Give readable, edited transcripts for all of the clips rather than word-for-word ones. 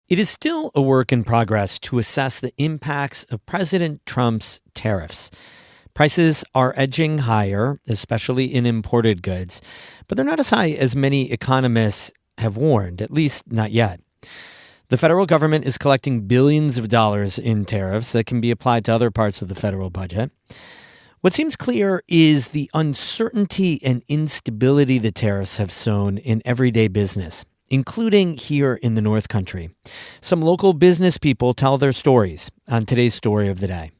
It is still a work in progress to assess the impacts of President Trump's tariffs. Prices are edging higher, especially in imported goods, but they're not as high as many economists have warned, at least not yet. The federal government is collecting billions of dollars in tariffs that can be applied to other parts of the federal budget. What seems clear is the uncertainty and instability the tariffs have sown in everyday business, including here in the North Country. Some local business people tell their stories on today's Story of the Day.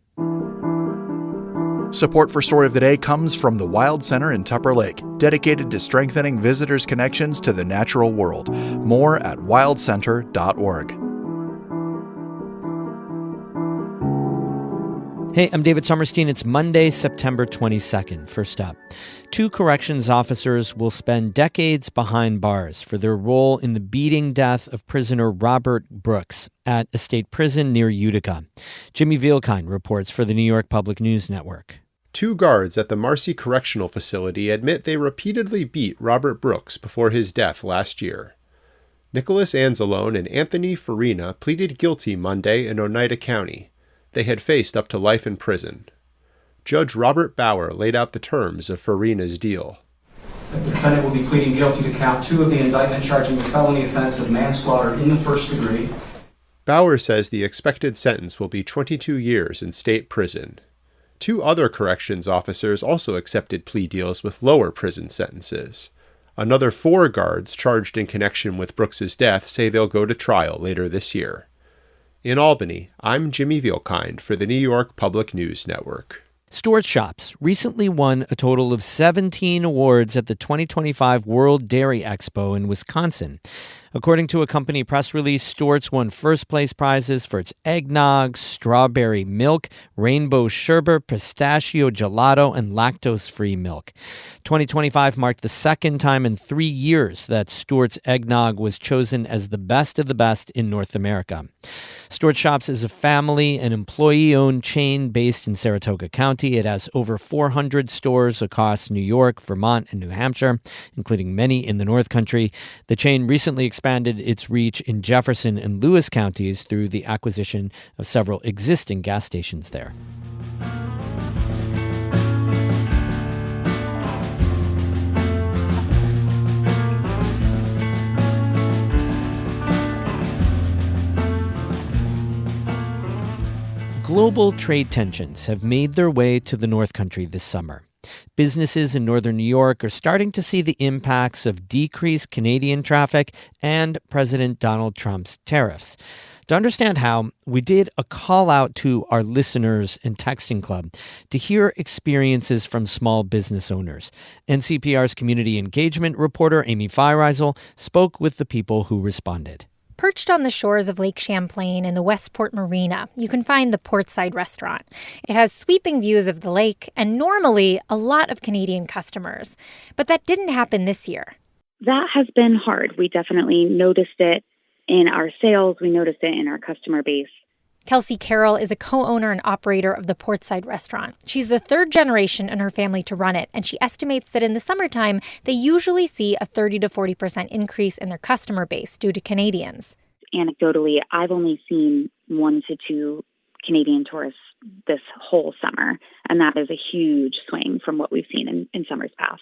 Support for Story of the Day comes from the Wild Center in Tupper Lake, dedicated to strengthening visitors' connections to the natural world. More at wildcenter.org. Hey, I'm David Sommerstein. It's Monday, September 22nd. First up, 2 corrections officers will spend decades behind bars for their role in the beating death of prisoner Robert Brooks at a state prison near Utica. Jimmy Vielkind reports for the New York Public News Network. 2 guards at the Marcy Correctional Facility admit they repeatedly beat Robert Brooks before his death last year. Nicholas Anzalone and Anthony Farina pleaded guilty Monday in Oneida County. They had faced up to life in prison. Judge Robert Bauer laid out the terms of Farina's deal. The defendant will be pleading guilty to count 2 of the indictment, charging the felony offense of manslaughter in the first degree. Bauer says the expected sentence will be 22 years in state prison. 2 other corrections officers also accepted plea deals with lower prison sentences. Another 4 guards charged in connection with Brooks's death say they'll go to trial later this year. In Albany, I'm Jimmy Vielkind for the New York Public News Network. Stuart Shops recently won a total of 17 awards at the 2025 World Dairy Expo in Wisconsin. According to a company press release, Stuart's won first-place prizes for its eggnog, strawberry milk, rainbow sherbet, pistachio gelato, and lactose-free milk. 2025 marked the second time in 3 years that Stuart's eggnog was chosen as the best of the best in North America. Stuart Shops is a family and employee-owned chain based in Saratoga County. It has over 400 stores across New York, Vermont, and New Hampshire, including many in the North Country. The chain recently expanded its reach in Jefferson and Lewis counties through the acquisition of several existing gas stations there. Global trade tensions have made their way to the North Country this summer. Businesses in northern New York are starting to see the impacts of decreased Canadian traffic and President Donald Trump's tariffs. To understand how, we did a call out to our listeners and texting club to hear experiences from small business owners. NCPR's community engagement reporter Amy Feiereisel spoke with the people who responded. Perched on the shores of Lake Champlain in the Westport Marina, you can find the Portside Restaurant. It has sweeping views of the lake and normally a lot of Canadian customers. But that didn't happen this year. That has been hard. We definitely noticed it in our sales. We noticed it in our customer base. Kelsey Carroll is a co-owner and operator of the Portside Restaurant. She's the 3rd generation in her family to run it, and she estimates that in the summertime, they usually see a 30 to 40% increase in their customer base due to Canadians. Anecdotally, I've only seen 1 to 2 Canadian tourists this whole summer, and that is a huge swing from what we've seen in summers past.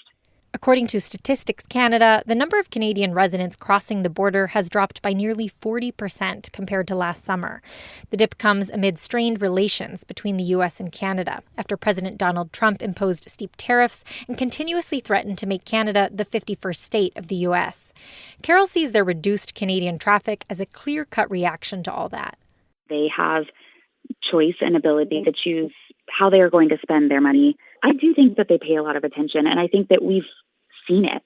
According to Statistics Canada, the number of Canadian residents crossing the border has dropped by nearly 40% compared to last summer. The dip comes amid strained relations between the U.S. and Canada after President Donald Trump imposed steep tariffs and continuously threatened to make Canada the 51st state of the U.S. Carol sees their reduced Canadian traffic as a clear-cut reaction to all that. They have choice and ability to choose how they are going to spend their money. I do think that they pay a lot of attention, and I think that we've seen it.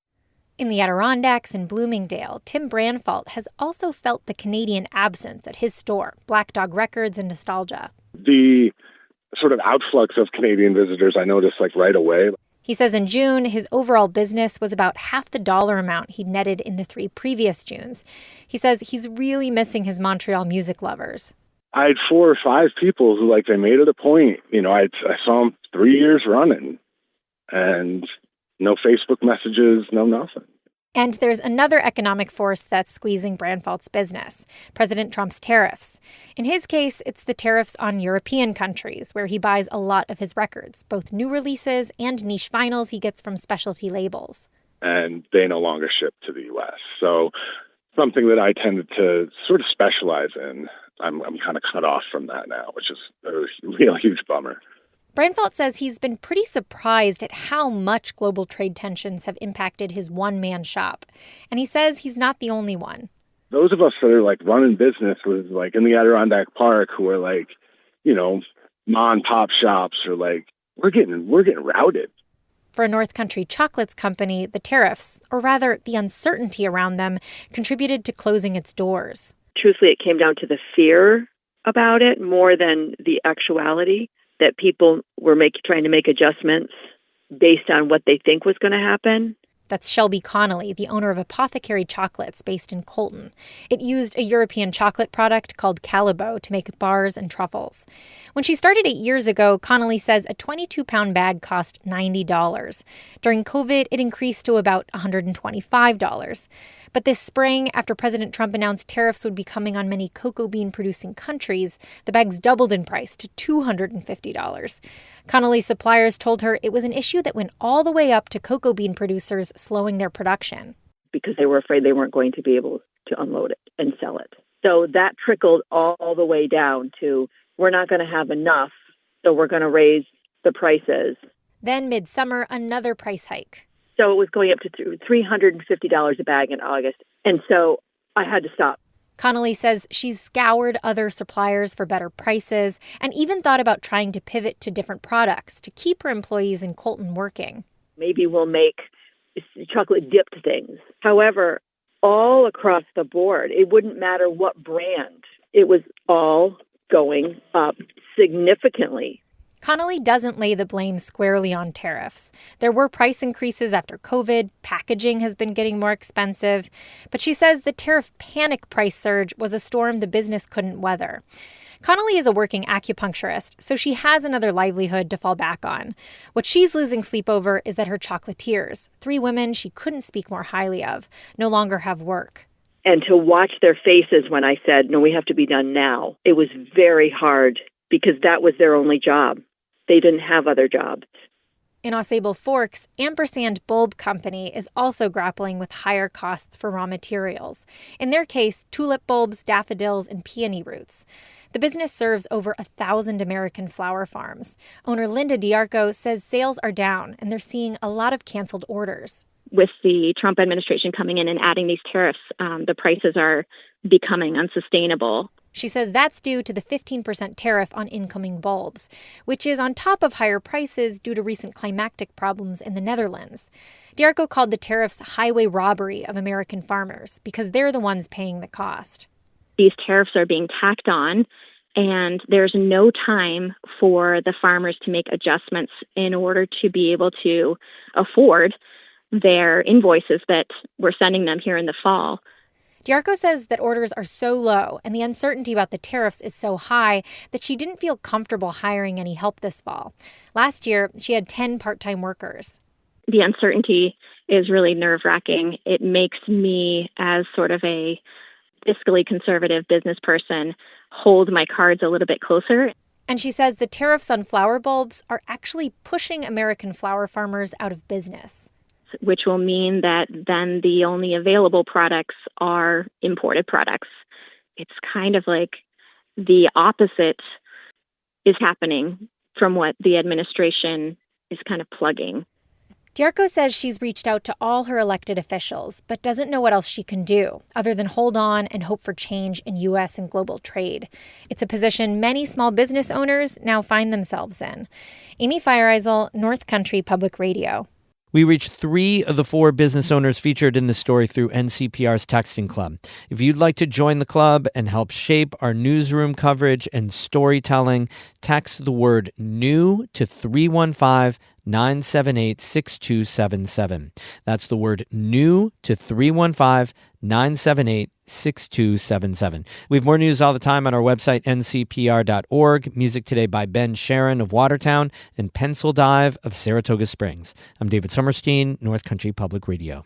In the Adirondacks and Bloomingdale, Tim Branfalt has also felt the Canadian absence at his store, Black Dog Records and Nostalgia. The sort of outflux of Canadian visitors I noticed right away. He says in June, his overall business was about half the dollar amount he'd netted in the 3 previous Junes. He says he's really missing his Montreal music lovers. I had 4 or 5 people who they made it a point. I saw them 3 years running, and no Facebook messages, no nothing. And there's another economic force that's squeezing Brandtfeldt's business, President Trump's tariffs. In his case, it's the tariffs on European countries, where he buys a lot of his records, both new releases and niche vinyls he gets from specialty labels. And they no longer ship to the U.S. So something that I tended to sort of specialize in, I'm kind of cut off from that now, which is a real huge bummer. Brandtfeldt says he's been pretty surprised at how much global trade tensions have impacted his one-man shop. And he says he's not the only one. Those of us that are running businesses in the Adirondack Park who are mom and pop shops are we're getting routed. For a North Country chocolates company, the tariffs, or rather the uncertainty around them, contributed to closing its doors. Truthfully, it came down to the fear about it more than the actuality, that people were trying to make adjustments based on what they think was going to happen. That's Shelby Connolly, the owner of Apothecary Chocolates based in Colton. It used a European chocolate product called Calibo to make bars and truffles. When she started 8 years ago, Connolly says a 22-pound bag cost $90. During COVID, it increased to about $125. But this spring, after President Trump announced tariffs would be coming on many cocoa bean-producing countries, the bags doubled in price to $250. Connolly's suppliers told her it was an issue that went all the way up to cocoa bean producers slowing their production. Because they were afraid they weren't going to be able to unload it and sell it. So that trickled all the way down to, we're not going to have enough, so we're going to raise the prices. Then midsummer, another price hike. So it was going up to $350 a bag in August. And so I had to stop. Connolly says she's scoured other suppliers for better prices and even thought about trying to pivot to different products to keep her employees in Colton working. Maybe we'll make chocolate dipped things. However, all across the board, it wouldn't matter what brand, it was all going up significantly. Connolly doesn't lay the blame squarely on tariffs. There were price increases after COVID, packaging has been getting more expensive, but she says the tariff panic price surge was a storm the business couldn't weather. Connolly is a working acupuncturist, so she has another livelihood to fall back on. What she's losing sleep over is that her chocolatiers, 3 women she couldn't speak more highly of, no longer have work. And to watch their faces when I said, no, we have to be done now, it was very hard because that was their only job. They didn't have other jobs. In Ausable Forks, Ampersand Bulb Company is also grappling with higher costs for raw materials. In their case, tulip bulbs, daffodils, and peony roots. The business serves over 1,000 American flower farms. Owner Linda Diarco says sales are down, and they're seeing a lot of canceled orders. With the Trump administration coming in and adding these tariffs, the prices are becoming unsustainable. She says that's due to the 15% tariff on incoming bulbs, which is on top of higher prices due to recent climactic problems in the Netherlands. Diarco called the tariffs highway robbery of American farmers because they're the ones paying the cost. These tariffs are being tacked on, and there's no time for the farmers to make adjustments in order to be able to afford their invoices that we're sending them here in the fall. Diarco says that orders are so low and the uncertainty about the tariffs is so high that she didn't feel comfortable hiring any help this fall. Last year, she had 10 part-time workers. The uncertainty is really nerve-wracking. It makes me, as sort of a fiscally conservative business person, hold my cards a little bit closer. And she says the tariffs on flower bulbs are actually pushing American flower farmers out of business, which will mean that then the only available products are imported products. It's kind of like the opposite is happening from what the administration is kind of plugging. Diarco says she's reached out to all her elected officials, but doesn't know what else she can do other than hold on and hope for change in U.S. and global trade. It's a position many small business owners now find themselves in. Amy Feiereisel, North Country Public Radio. We reached 3 of the 4 business owners featured in the story through NCPR's Texting Club. If you'd like to join the club and help shape our newsroom coverage and storytelling, text the word NEW to 315-978-6277. That's the word NEW to 315-978-6277. We have more news all the time on our website, ncpr.org. Music today by Ben Sharon of Watertown and Pencil Dive of Saratoga Springs. I'm David Sommerstein, North Country Public Radio.